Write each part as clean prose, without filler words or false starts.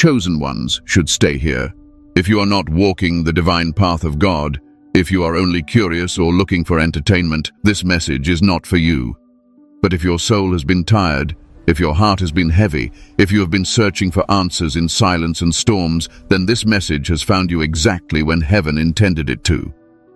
Chosen ones should stay here. If you are not walking the divine path of God, if you are only curious or looking for entertainment, this message is not for you. But if your soul has been tired, if your heart has been heavy, if you have been searching for answers in silence and storms, then this message has found you exactly when heaven intended it to.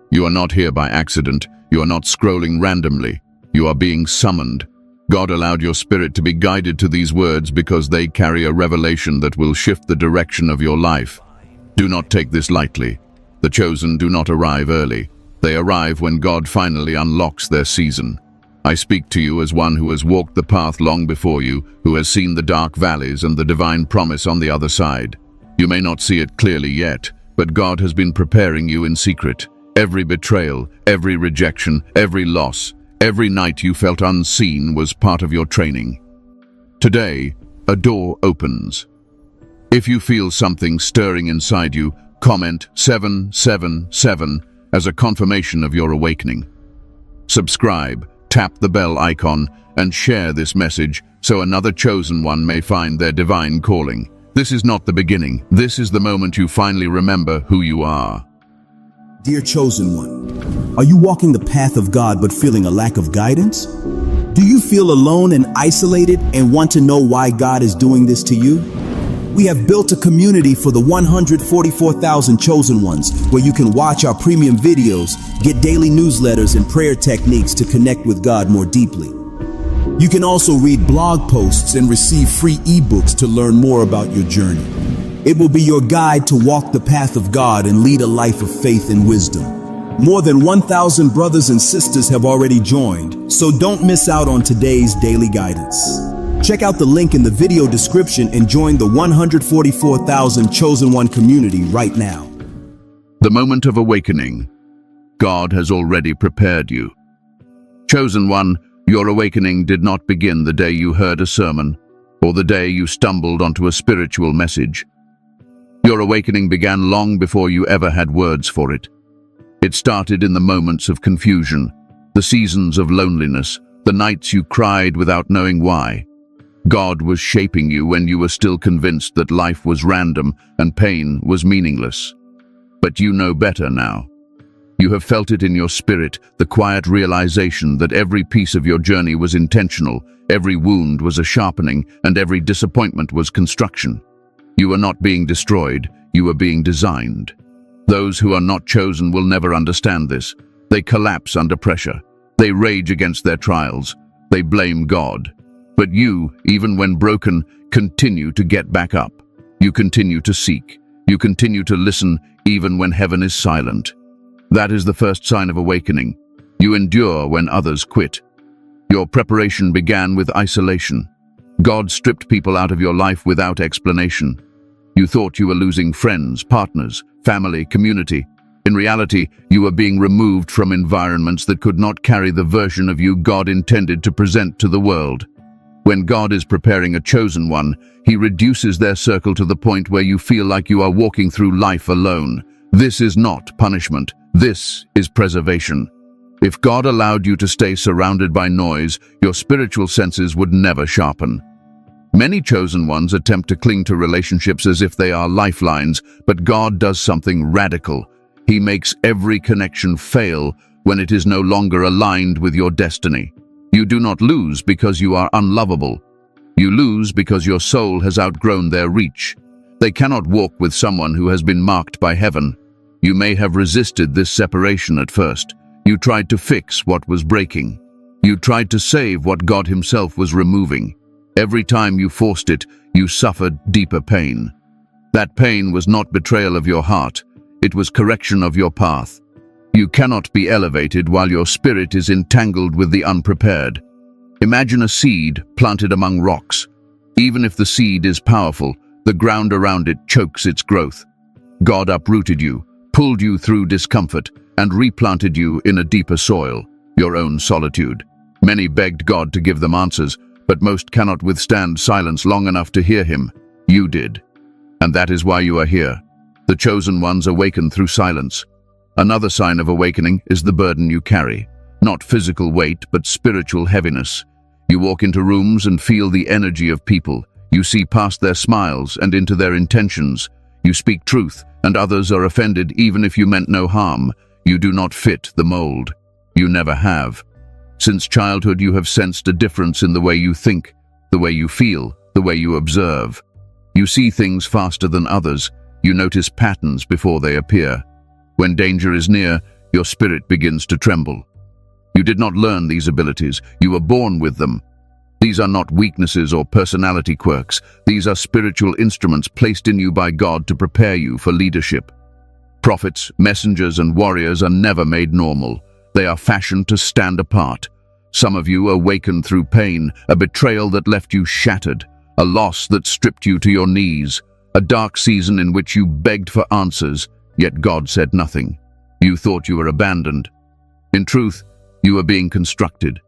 You are not here by accident. You are not scrolling randomly. You are being summoned. God allowed your spirit to be guided to these words because they carry a revelation that will shift the direction of your life. Do not take this lightly. The chosen do not arrive early. They arrive when God finally unlocks their season. I speak to you as one who has walked the path long before you, who has seen the dark valleys and the divine promise on the other side. You may not see it clearly yet, but God has been preparing you in secret. Every betrayal, every rejection, every loss, every night you felt unseen was part of your training. Today, a door opens. If you feel something stirring inside you, comment 777 as a confirmation of your awakening. Subscribe, tap the bell icon, and share this message so another chosen one may find their divine calling. This is not the beginning. This is the moment you finally remember who you are. Dear chosen one, are you walking the path of God but feeling a lack of guidance? Do you feel alone and isolated and want to know why God is doing this to you? We have built a community for the 144,000 chosen ones where you can watch our premium videos, get daily newsletters and prayer techniques to connect with God more deeply. You can also read blog posts and receive free ebooks to learn more about your journey. It will be your guide to walk the path of God and lead a life of faith and wisdom. More than 1,000 brothers and sisters have already joined, so don't miss out on today's daily guidance. Check out the link in the video description and join the 144,000 Chosen One community right now. The moment of awakening. God has already prepared you. Chosen One, your awakening did not begin the day you heard a sermon or the day you stumbled onto a spiritual message. Your awakening began long before you ever had words for it. It started in the moments of confusion, the seasons of loneliness, the nights you cried without knowing why. God was shaping you when you were still convinced that life was random and pain was meaningless. But you know better now. You have felt it in your spirit, the quiet realization that every piece of your journey was intentional, every wound was a sharpening, and every disappointment was construction. You were not being destroyed, you were being designed. Those who are not chosen will never understand this. They collapse under pressure. They rage against their trials. They blame God. But you, even when broken, continue to get back up. You continue to seek. You continue to listen even when heaven is silent. That is the first sign of awakening. You endure when others quit. Your preparation began with isolation. God stripped people out of your life without explanation. You thought you were losing friends, partners, family, community. In reality, you were being removed from environments that could not carry the version of you God intended to present to the world. When God is preparing a chosen one, He reduces their circle to the point where you feel like you are walking through life alone. This is not punishment. This is preservation. If God allowed you to stay surrounded by noise, your spiritual senses would never sharpen. Many chosen ones attempt to cling to relationships as if they are lifelines, but God does something radical. He makes every connection fail when it is no longer aligned with your destiny. You do not lose because you are unlovable. You lose because your soul has outgrown their reach. They cannot walk with someone who has been marked by heaven. You may have resisted this separation at first. You tried to fix what was breaking. You tried to save what God Himself was removing. Every time you forced it, you suffered deeper pain. That pain was not betrayal of your heart. It was correction of your path. You cannot be elevated while your spirit is entangled with the unprepared. Imagine a seed planted among rocks. Even if the seed is powerful, the ground around it chokes its growth. God uprooted you, pulled you through discomfort, and replanted you in a deeper soil, your own solitude. Many begged God to give them answers, but most cannot withstand silence long enough to hear Him. You did. And that is why you are here. The chosen ones awaken through silence. Another sign of awakening is the burden you carry. Not physical weight, but spiritual heaviness. You walk into rooms and feel the energy of people. You see past their smiles and into their intentions. You speak truth, and others are offended even if you meant no harm. You do not fit the mold. You never have. Since childhood, you have sensed a difference in the way you think, the way you feel, the way you observe. You see things faster than others. You notice patterns before they appear. When danger is near, your spirit begins to tremble. You did not learn these abilities. You were born with them. These are not weaknesses or personality quirks. These are spiritual instruments placed in you by God to prepare you for leadership. Prophets, messengers, and warriors are never made normal. They are fashioned to stand apart. Some of you awakened through pain, a betrayal that left you shattered, a loss that stripped you to your knees, a dark season in which you begged for answers, yet God said nothing. You thought you were abandoned. In truth, you were being constructed.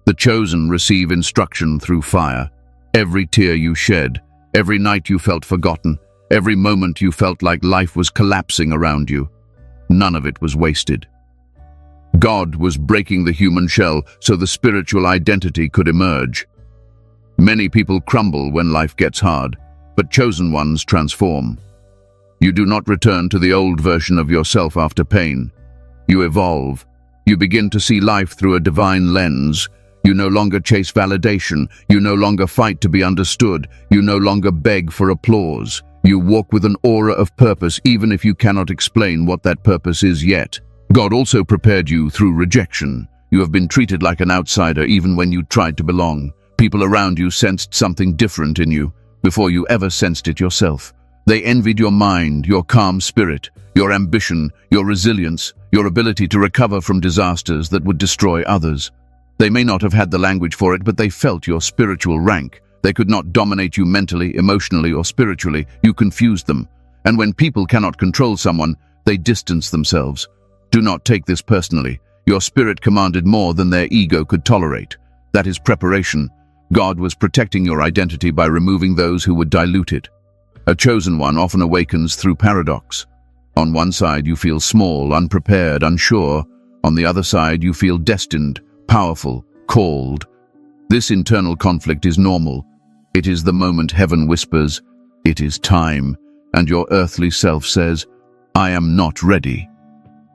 The chosen receive instruction through fire. Every tear you shed, every night you felt forgotten, every moment you felt like life was collapsing around you. None of it was wasted. God was breaking the human shell so the spiritual identity could emerge. Many people crumble when life gets hard, but chosen ones transform. You do not return to the old version of yourself after pain. You evolve. You begin to see life through a divine lens. You no longer chase validation. You no longer fight to be understood. You no longer beg for applause. You walk with an aura of purpose even if you cannot explain what that purpose is yet. God also prepared you through rejection. You have been treated like an outsider even when you tried to belong. People around you sensed something different in you before you ever sensed it yourself. They envied your mind, your calm spirit, your ambition, your resilience, your ability to recover from disasters that would destroy others. They may not have had the language for it, but they felt your spiritual rank. They could not dominate you mentally, emotionally, or spiritually. You confused them. And when people cannot control someone, they distance themselves. Do not take this personally. Your spirit commanded more than their ego could tolerate. That is preparation. God was protecting your identity by removing those who would dilute it. A chosen one often awakens through paradox. On one side, you feel small, unprepared, unsure. On the other side, you feel destined, powerful, called. This internal conflict is normal. It is the moment heaven whispers, "It is time," and your earthly self says, "I am not ready."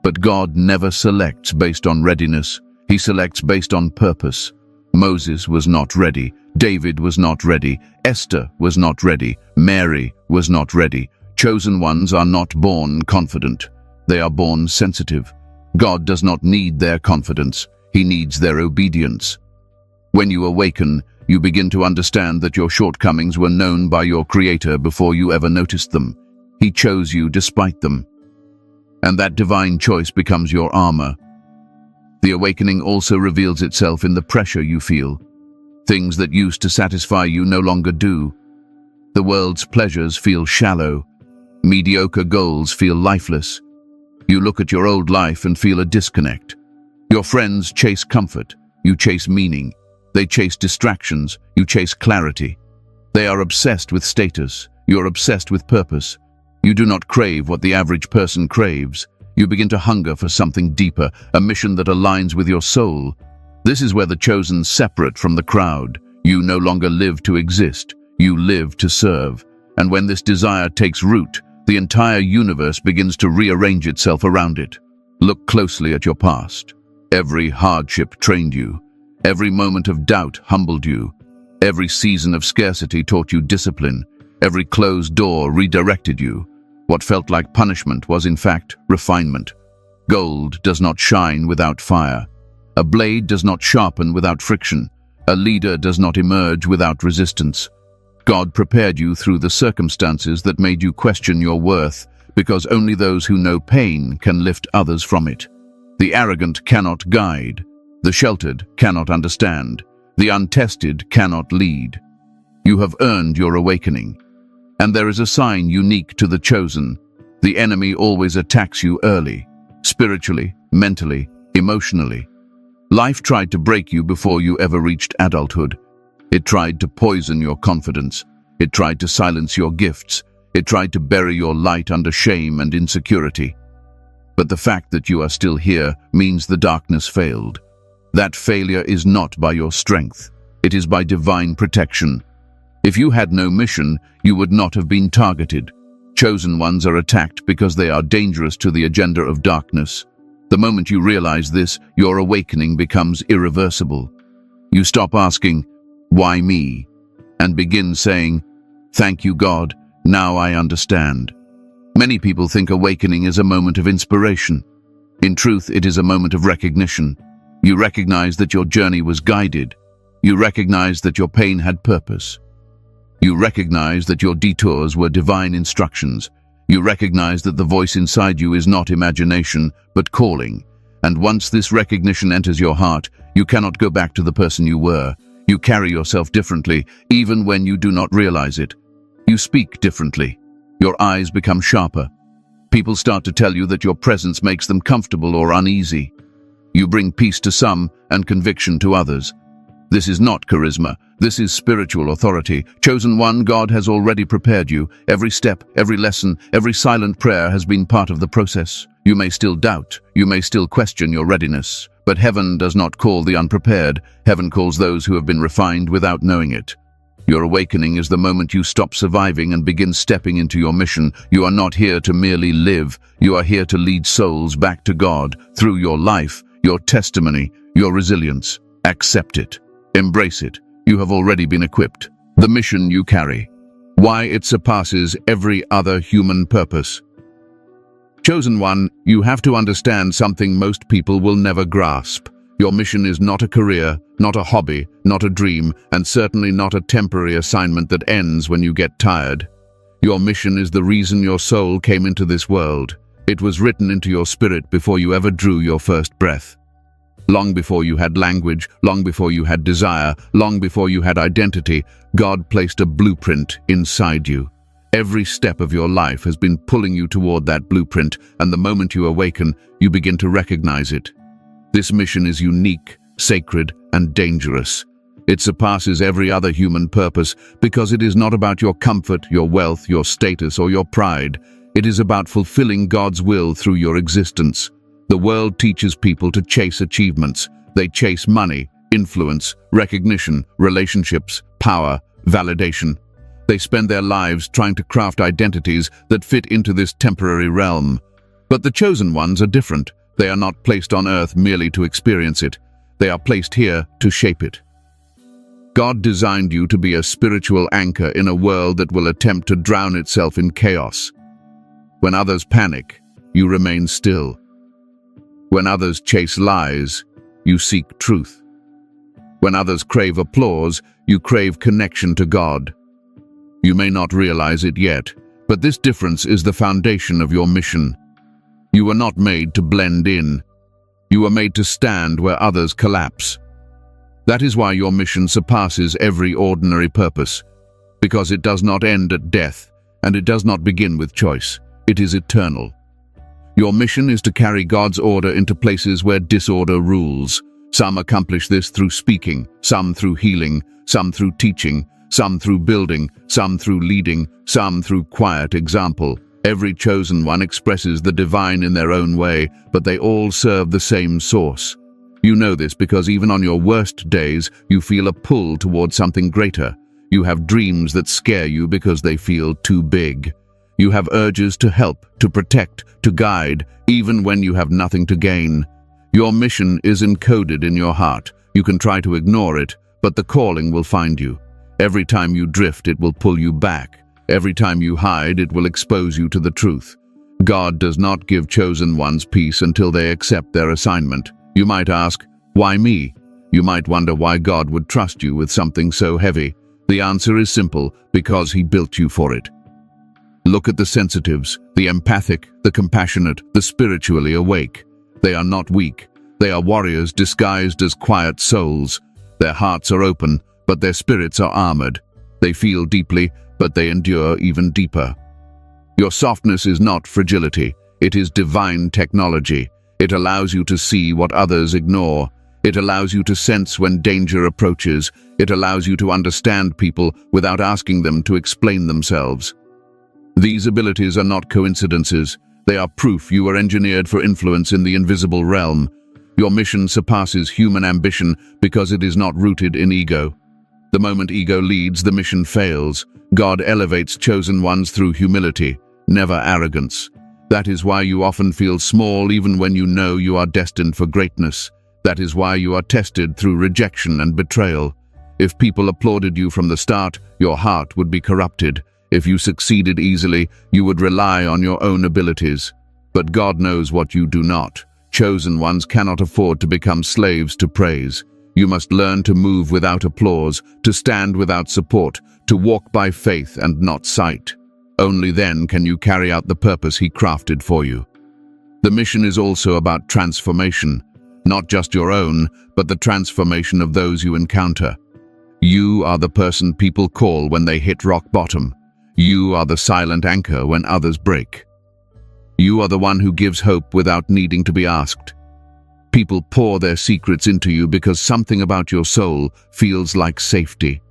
But God never selects based on readiness. He selects based on purpose. Moses was not ready. David was not ready. Esther was not ready. Mary was not ready. Chosen ones are not born confident. They are born sensitive. God does not need their confidence. He needs their obedience. When you awaken, you begin to understand that your shortcomings were known by your Creator before you ever noticed them. He chose you despite them. And that divine choice becomes your armor. The awakening also reveals itself in the pressure you feel. Things that used to satisfy you no longer do. The world's pleasures feel shallow. Mediocre goals feel lifeless. You look at your old life and feel a disconnect. Your friends chase comfort. You chase meaning. They chase distractions. You chase clarity. They are obsessed with status. You're obsessed with purpose. You do not crave what the average person craves. You begin to hunger for something deeper, a mission that aligns with your soul. This is where the chosen separate from the crowd. You no longer live to exist. You live to serve. And when this desire takes root, the entire universe begins to rearrange itself around it. Look closely at your past. Every hardship trained you. Every moment of doubt humbled you. Every season of scarcity taught you discipline. Every closed door redirected you. What felt like punishment was in fact refinement. Gold does not shine without fire. A blade does not sharpen without friction. A leader does not emerge without resistance. God prepared you through the circumstances that made you question your worth, because only those who know pain can lift others from it. The arrogant cannot guide. The sheltered cannot understand. The untested cannot lead. You have earned your awakening. And there is a sign unique to the chosen. The enemy always attacks you early, spiritually, mentally, emotionally. Life tried to break you before you ever reached adulthood. It tried to poison your confidence. It tried to silence your gifts. It tried to bury your light under shame and insecurity. But the fact that you are still here means the darkness failed. That failure is not by your strength. It is by divine protection. If you had no mission, you would not have been targeted. Chosen ones are attacked because they are dangerous to the agenda of darkness. The moment you realize this, your awakening becomes irreversible. You stop asking, "Why me?" and begin saying, "Thank you, God, now I understand." Many people think awakening is a moment of inspiration. In truth, it is a moment of recognition. You recognize that your journey was guided. You recognize that your pain had purpose. You recognize that your detours were divine instructions. You recognize that the voice inside you is not imagination, but calling. And once this recognition enters your heart, you cannot go back to the person you were. You carry yourself differently, even when you do not realize it. You speak differently. Your eyes become sharper. People start to tell you that your presence makes them comfortable or uneasy. You bring peace to some and conviction to others. This is not charisma. This is spiritual authority. Chosen one, God has already prepared you. Every step, every lesson, every silent prayer has been part of the process. You may still doubt. You may still question your readiness. But heaven does not call the unprepared. Heaven calls those who have been refined without knowing it. Your awakening is the moment you stop surviving and begin stepping into your mission. You are not here to merely live. You are here to lead souls back to God through your life, your testimony, your resilience. Accept it. Embrace it. You have already been equipped. The mission you carry. Why it surpasses every other human purpose. Chosen one, you have to understand something most people will never grasp. Your mission is not a career, not a hobby, not a dream, and certainly not a temporary assignment that ends when you get tired. Your mission is the reason your soul came into this world. It was written into your spirit before you ever drew your first breath. Long before you had language, long before you had desire, long before you had identity, God placed a blueprint inside you. Every step of your life has been pulling you toward that blueprint, and the moment you awaken, you begin to recognize it. This mission is unique, sacred, and dangerous. It surpasses every other human purpose because it is not about your comfort, your wealth, your status, or your pride. It is about fulfilling God's will through your existence. The world teaches people to chase achievements. They chase money, influence, recognition, relationships, power, validation. They spend their lives trying to craft identities that fit into this temporary realm. But the chosen ones are different. They are not placed on earth merely to experience it. They are placed here to shape it. God designed you to be a spiritual anchor in a world that will attempt to drown itself in chaos. When others panic, you remain still. When others chase lies, you seek truth. When others crave applause, you crave connection to God. You may not realize it yet, but this difference is the foundation of your mission. You were not made to blend in. You were made to stand where others collapse. That is why your mission surpasses every ordinary purpose, because it does not end at death, and it does not begin with choice. It is eternal. Your mission is to carry God's order into places where disorder rules. Some accomplish this through speaking, some through healing, some through teaching, some through building, some through leading, some through quiet example. Every chosen one expresses the divine in their own way, but they all serve the same source. You know this because even on your worst days, you feel a pull towards something greater. You have dreams that scare you because they feel too big. You have urges to help, to protect, to guide, even when you have nothing to gain. Your mission is encoded in your heart. You can try to ignore it, but the calling will find you. Every time you drift, it will pull you back. Every time you hide, it will expose you to the truth. God does not give chosen ones peace until they accept their assignment. You might ask, why me? You might wonder why God would trust you with something so heavy. The answer is simple, because He built you for it. Look at the sensitives, the empathic, the compassionate, the spiritually awake. They are not weak. They are warriors disguised as quiet souls. Their hearts are open, but their spirits are armored. They feel deeply, but they endure even deeper. Your softness is not fragility. It is divine technology. It allows you to see what others ignore. It allows you to sense when danger approaches. It allows you to understand people without asking them to explain themselves. These abilities are not coincidences. They are proof you were engineered for influence in the invisible realm. Your mission surpasses human ambition because it is not rooted in ego. The moment ego leads, the mission fails. God elevates chosen ones through humility, never arrogance. That is why you often feel small even when you know you are destined for greatness. That is why you are tested through rejection and betrayal. If people applauded you from the start, your heart would be corrupted. If you succeeded easily, you would rely on your own abilities. But God knows what you do not. Chosen ones cannot afford to become slaves to praise. You must learn to move without applause, to stand without support, to walk by faith and not sight. Only then can you carry out the purpose He crafted for you. The mission is also about transformation, not just your own, but the transformation of those you encounter. You are the person people call when they hit rock bottom. You are the silent anchor when others break. You are the one who gives hope without needing to be asked. People pour their secrets into you because something about your soul feels like safety.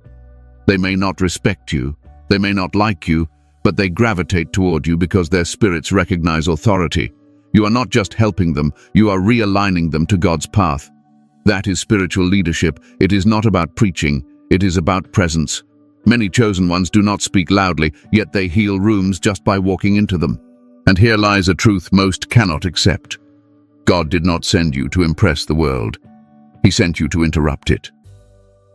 They may not respect you, they may not like you, but they gravitate toward you because their spirits recognize authority. You are not just helping them, you are realigning them to God's path. That is spiritual leadership. It is not about preaching, it is about presence. Many chosen ones do not speak loudly, yet they heal rooms just by walking into them. And here lies a truth most cannot accept. God did not send you to impress the world. He sent you to interrupt it.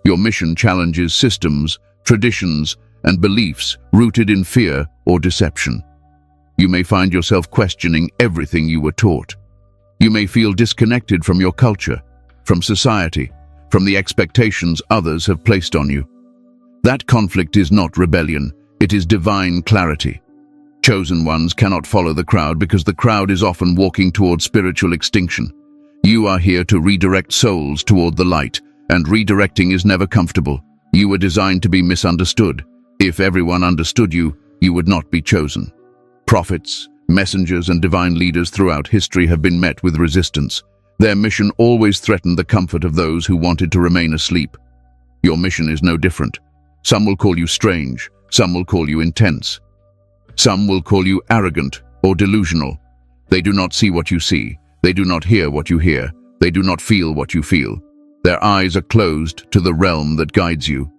Your mission challenges systems, traditions, and beliefs rooted in fear or deception. You may find yourself questioning everything you were taught. You may feel disconnected from your culture, from society, from the expectations others have placed on you. That conflict is not rebellion, it is divine clarity. Chosen ones cannot follow the crowd because the crowd is often walking toward spiritual extinction. You are here to redirect souls toward the light, and redirecting is never comfortable. You were designed to be misunderstood. If everyone understood you, you would not be chosen. Prophets, messengers, and divine leaders throughout history have been met with resistance. Their mission always threatened the comfort of those who wanted to remain asleep. Your mission is no different. Some will call you strange, some will call you intense. Some will call you arrogant or delusional. They do not see what you see. They do not hear what you hear. They do not feel what you feel. Their eyes are closed to the realm that guides you.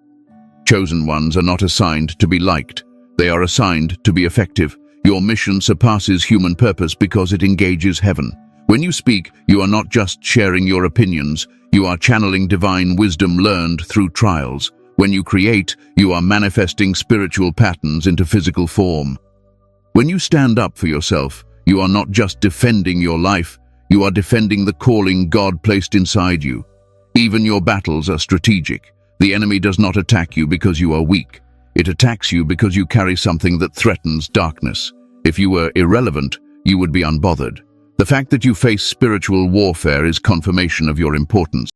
Chosen ones are not assigned to be liked. They are assigned to be effective. Your mission surpasses human purpose because it engages heaven. When you speak, you are not just sharing your opinions. You are channeling divine wisdom learned through trials. When you create, you are manifesting spiritual patterns into physical form. When you stand up for yourself, you are not just defending your life, you are defending the calling God placed inside you. Even your battles are strategic. The enemy does not attack you because you are weak. It attacks you because you carry something that threatens darkness. If you were irrelevant, you would be unbothered. The fact that you face spiritual warfare is confirmation of your importance.